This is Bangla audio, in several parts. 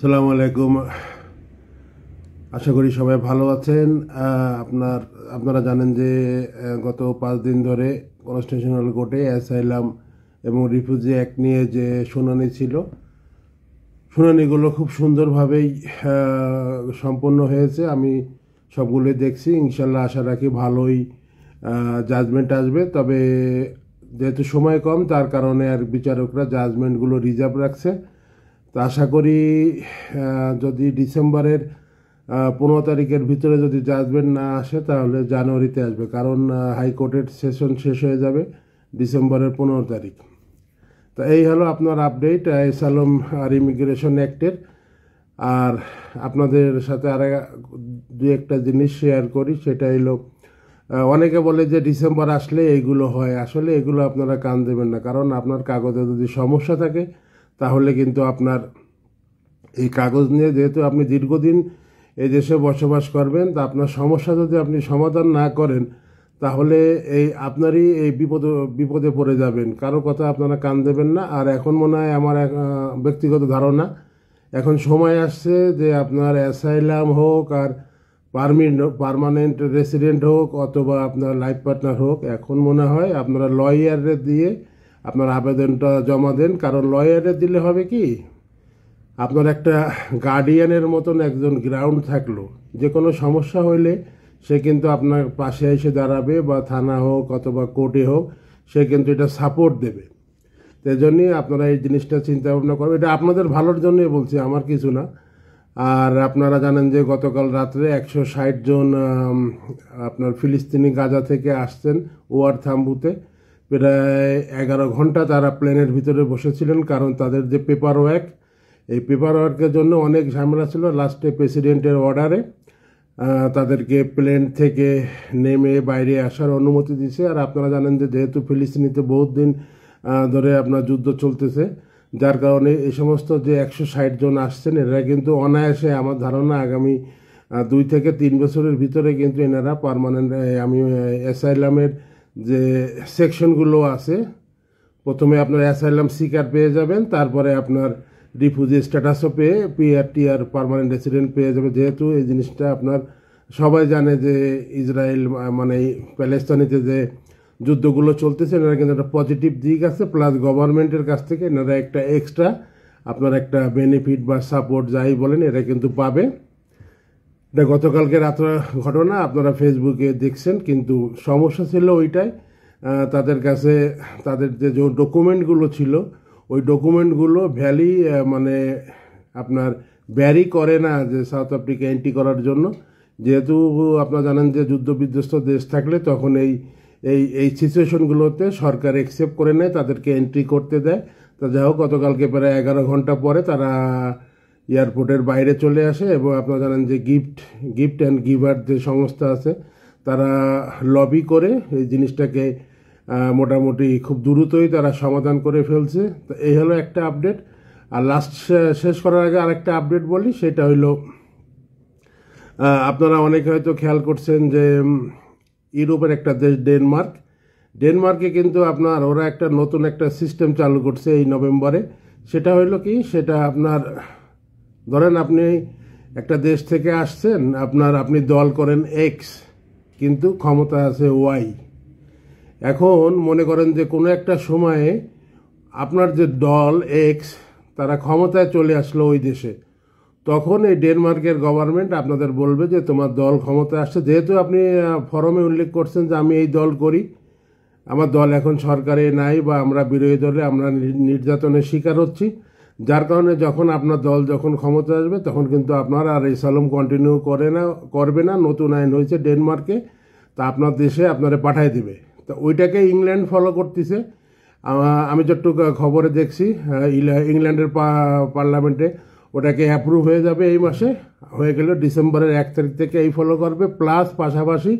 আসসালামু আলাইকুম। আশা করি সবাই ভালো আছেন। আপনারা জানেন যে গত 5 দিন ধরে কনস্টিটিউশনাল কোর্টে অ্যাসাইলাম এবং রিফিউজি অ্যাক্ট নিয়ে যে শুনানি ছিল, শুনানিগুলো খুব সুন্দরভাবেই সম্পন্ন হয়েছে। আমি সবগুলোই দেখছি। ইনশাল্লাহ আশা রাখি ভালোই জাজমেন্ট আসবে। তবে যেহেতু সময় কম, তার কারণে আর বিচারকরা জাজমেন্টগুলো রিজার্ভ রাখছে। তো আশা করি যদি ডিসেম্বরের 15 তারিখের ভিতরে যদি জাজমেন্ট না আসে তাহলে জানুয়ারিতে আসবে, কারণ হাইকোর্টের সেশন শেষ হয়ে যাবে ডিসেম্বরের 15 তারিখ। তো এই হলো আপনার আপডেট অ্যাসাইলাম আর ইমিগ্রেশন অ্যাক্টের। আর আপনাদের সাথে আর দু একটা জিনিস শেয়ার করি, সেটা হলো অনেকে বলে যে ডিসেম্বর আসলে এইগুলো হয়। আসলে এগুলো আপনারা কান দেবেন না, কারণ আপনার কাগজে যদি সমস্যা থাকে তাহলে কিন্তু আপনার এই কাগজ নিয়ে, যেহেতু আপনি দীর্ঘদিন এই দেশে বসবাস করবেন, তা আপনার সমস্যা যদি আপনি সমাধান না করেন তাহলে আপনারই এই বিপদে পড়ে যাবেন। কারো কথা আপনারা কান দেবেন না। আর এখন মনে হয় আমার ব্যক্তিগত ধারণা, এখন সময় আসছে যে আপনার অ্যাসাইলাম হোক আর পার্মানেন্ট রেসিডেন্ট হোক অথবা আপনার লাইফ পার্টনার হোক, এখন মনে হয় আপনারা লয়ারে দিয়ে আপনার আবেদনটা জমা দেন। কারণ লয়ারে দিলে হবে কি, আপনার একটা গার্ডিয়ানের মতন একজন গ্রাউন্ড থাকলো, যে কোনো সমস্যা হইলে সে কিন্তু আপনার পাশে এসে দাঁড়াবে, বা থানা হোক অথবা কোর্টে হোক, সে কিন্তু এটা সাপোর্ট দেবে। সেই জন্যই আপনারা এই জিনিসটা চিন্তা ভাবনা করবেন। এটা আপনাদের ভালোর জন্যই বলছি, আমার কিছু না। আর আপনারা জানেন যে গতকাল রাত্রে 160 জন আপনার ফিলিস্তিনি গাজা থেকে আসছেন ওয়ার থাম্বুতে। প্রায় 11 ঘন্টা তারা প্লেনের ভিতরে বসেছিলেন, কারণ তাদের যে পেপার ওয়ার্ক, এই পেপার ওয়ার্কের জন্য অনেক ঝামেলা ছিল। লাস্টে প্রেসিডেন্টের অর্ডারে তাদেরকে প্লেন থেকে নেমে বাইরে আসার অনুমতি দিয়েছে। আর আপনারা জানেন যে যেহেতু ফিলিস্তিনিতে বহুত দিন ধরে আপনার যুদ্ধ চলতেছে, যার কারণে এই সমস্ত যে 160 জন আসছেন, এরা কিন্তু অনায়াসে, আমার ধারণা আগামী 2 থেকে 3 বছরের ভিতরে কিন্তু এনারা পার্মানেন্ট অ্যাসাইলামের যে সেকশনগুলো আছে, প্রথমে আপনার অ্যাসাইলাম সিকার পেয়ে যাবেন, তারপরে আপনার রিফিউজি স্ট্যাটাসও পেয়ে পিআর পার্মানেন্ট রেসিডেন্ট পেয়ে যাবে। যেহেতু এই জিনিসটা আপনার সবাই জানে যে ইসরায়েল মানে প্যালেস্তানিতে যে যুদ্ধগুলো চলতেছে, এনারা কিন্তু একটা পজিটিভ দিক আছে, প্লাস গভর্নমেন্টের কাছ থেকে এনারা একটা এক্সট্রা আপনার একটা বেনিফিট বা সাপোর্ট যাই বলেন, এটা কিন্তু পাবে। এটা গতকালকে রাতের ঘটনা, আপনারা ফেসবুকে দেখছেন। কিন্তু সমস্যা ছিল ওইটাই, তাদের কাছে তাদের যে ডকুমেন্টগুলো ছিল, ওই ডকুমেন্টগুলো মানে আপনার ব্যারি করে না যে সাউথ আফ্রিকা এন্ট্রি করার জন্য। যেহেতু আপনারা জানেন যে যুদ্ধ বিধ্বস্ত দেশ থাকলে তখন এই সিচুয়েশনগুলোতে সরকার অ্যাকসেপ্ট করে নেয়, তাদেরকে এন্ট্রি করতে দেয়। তা যাই হোক, গতকালকে প্রায় 11 ঘন্টা পরে তারা এয়ারপোর্টের বাইরে চলে আসে। এবং আপনারা জানেন যে গিফট অ্যান্ড গিভার যে সংস্থা আছে, তারা লবি করে এই জিনিসটাকে মোটামুটি খুব দ্রুতই তারা সমাধান করে ফেলছে। তো এই হলো একটা আপডেট। আর লাস্ট শেষ করার আগে আরেকটা আপডেট বলি, সেটা হইলো আপনারা অনেকে হয়তো খেয়াল করছেন যে ইউরোপের একটা দেশ ডেনমার্কে কিন্তু ওরা একটা নতুন একটা সিস্টেম চালু করছে এই নভেম্বরে। সেটা হইলো কি, সেটা আপনার ধরেন আপনি একটা দেশ থেকে আসছেন, আপনি দল করেন এক্স, কিন্তু ক্ষমতা আছে ওয়াই। এখন মনে করেন যে কোনো একটা সময়ে আপনার যে দল এক্স, তারা ক্ষমতায় চলে আসলো ওই দেশে, তখন এই ডেনমার্কের গভর্নমেন্ট আপনাদের বলবে যে তোমার দল ক্ষমতায় আসছে। যেহেতু আপনি ফরমে উল্লেখ করছেন যে আমি এই দল করি, আমার দল এখন সরকারে নাই, বা আমরা বিরোধী দলে আমরা নির্যাতনের শিকার হচ্ছি, যার কারণে যখন আপনার দল যখন ক্ষমতা আসবে তখন কিন্তু আপনার আর অ্যাসাইলাম কন্টিনিউ করবে না। নতুন আইন হয়েছে ডেনমার্কে, তা আপনার দেশে আপনারা পাঠায় দিবে। তো ওইটাকে ইংল্যান্ড ফলো করতেছে। আমি যতটুকু খবরে দেখছি, ইংল্যান্ডের পার্লামেন্টে ওটাকে অ্যাপ্রুভ হয়ে যাবে এই মাসে, হয়ে গেলে ডিসেম্বরের 1 তারিখ থেকে এই ফলো করবে। প্লাস পাশাপাশি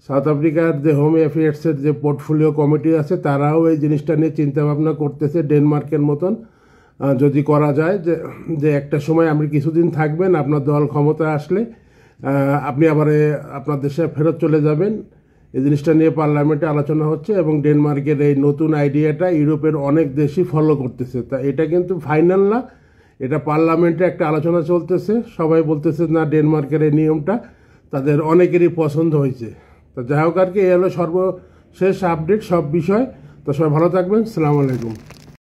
সাউথ আফ্রিকার যে হোম অ্যাফেয়ার্সের যে পোর্টফোলিও কমিটি আছে, তারাও এই জিনিসটা নিয়ে চিন্তাভাবনা করতেছে ডেনমার্কের মতন যদি করা যায়, যে একটা সময় আপনি কিছুদিন থাকবেন, আপনার দল ক্ষমতা আসলে আপনি আবার আপনার দেশে ফেরত চলে যাবেন। এই জিনিসটা নিয়ে পার্লামেন্টে আলোচনা হচ্ছে, এবং ডেনমার্কের এই নতুন আইডিয়াটা ইউরোপের অনেক দেশই ফলো করতেছে। তা এটা কিন্তু ফাইনাল না, এটা পার্লামেন্টে একটা আলোচনা চলতেছে, সবাই বলতেছে না ডেনমার্কের এই নিয়মটা তাদের অনেকেরই পছন্দ হয়েছে। তো যাই হোক আর কি, এই হলো সর্বশেষ আপডেট সব বিষয়। তো সবাই ভালো থাকবেন, সালামু আলাইকুম।